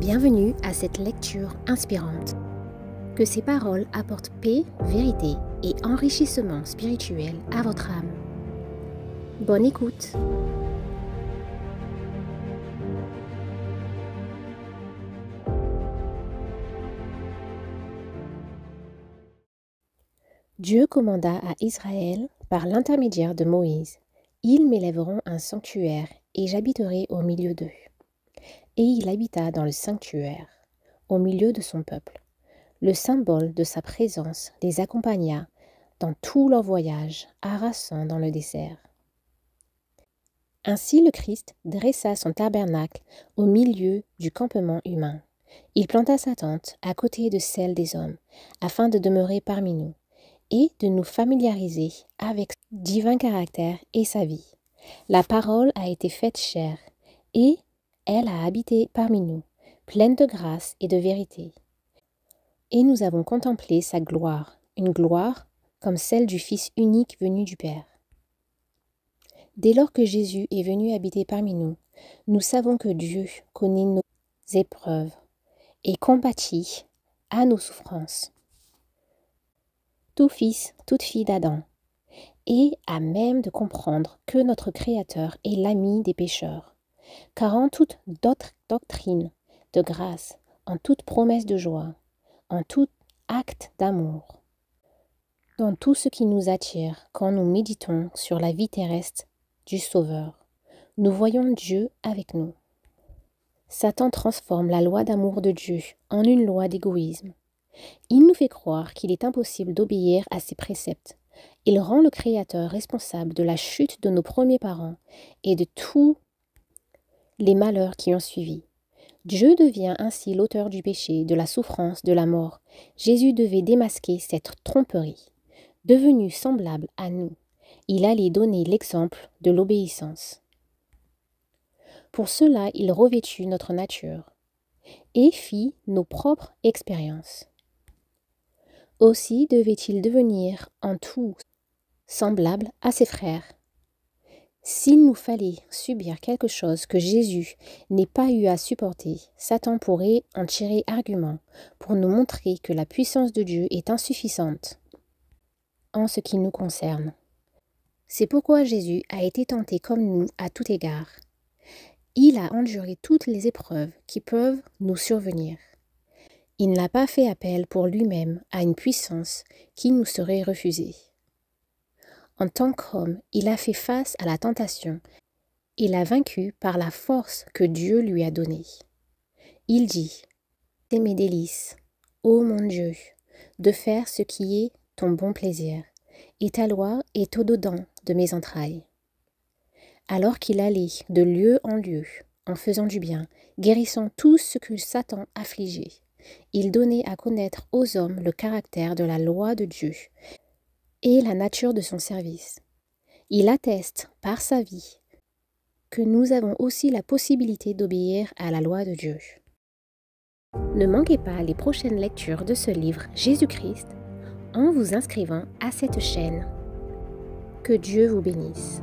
Bienvenue à cette lecture inspirante. Que ces paroles apportent paix, vérité et enrichissement spirituel à votre âme. Bonne écoute. Dieu commanda à Israël par l'intermédiaire de Moïse: Ils m'élèveront un sanctuaire et j'habiterai au milieu d'eux. Et il habita dans le sanctuaire, au milieu de son peuple. Le symbole de sa présence les accompagna dans tout leur voyage harassant dans le désert. Ainsi le Christ dressa son tabernacle au milieu du campement humain. Il planta sa tente à côté de celle des hommes, afin de demeurer parmi nous et de nous familiariser avec son divin caractère et sa vie. La parole a été faite chair et elle a habité parmi nous, pleine de grâce et de vérité. Et nous avons contemplé sa gloire, une gloire comme celle du Fils unique venu du Père. Dès lors que Jésus est venu habiter parmi nous, nous savons que Dieu connaît nos épreuves et compatit à nos souffrances. Tout fils, toute fille d'Adam, et à même de comprendre que notre Créateur est l'ami des pécheurs. Car en toute doctrine de grâce, en toute promesse de joie, en tout acte d'amour, dans tout ce qui nous attire quand nous méditons sur la vie terrestre du Sauveur, nous voyons Dieu avec nous. Satan transforme la loi d'amour de Dieu en une loi d'égoïsme. Il nous fait croire qu'il est impossible d'obéir à ses préceptes. Il rend le Créateur responsable de la chute de nos premiers parents et de tous les malheurs qui ont suivi. Dieu devient ainsi l'auteur du péché, de la souffrance, de la mort. Jésus devait démasquer cette tromperie. Devenu semblable à nous, il allait donner l'exemple de l'obéissance. Pour cela, il revêtut notre nature et fit nos propres expériences. Aussi devait-il devenir en tout semblable à ses frères. S'il nous fallait subir quelque chose que Jésus n'ait pas eu à supporter, Satan pourrait en tirer argument pour nous montrer que la puissance de Dieu est insuffisante en ce qui nous concerne. C'est pourquoi Jésus a été tenté comme nous à tout égard. Il a enduré toutes les épreuves qui peuvent nous survenir. Il n'a pas fait appel pour lui-même à une puissance qui nous serait refusée. En tant qu'homme, il a fait face à la tentation et l'a vaincu par la force que Dieu lui a donnée. Il dit: « C'est mes délices, ô mon Dieu, de faire ce qui est ton bon plaisir, et ta loi est au-dedans de mes entrailles. » Alors qu'il allait de lieu en lieu, en faisant du bien, guérissant tout ce que Satan affligeait, il donnait à connaître aux hommes le caractère de la loi de Dieu et la nature de son service. Il atteste par sa vie que nous avons aussi la possibilité d'obéir à la loi de Dieu. Ne manquez pas les prochaines lectures de ce livre Jésus-Christ en vous inscrivant à cette chaîne. Que Dieu vous bénisse.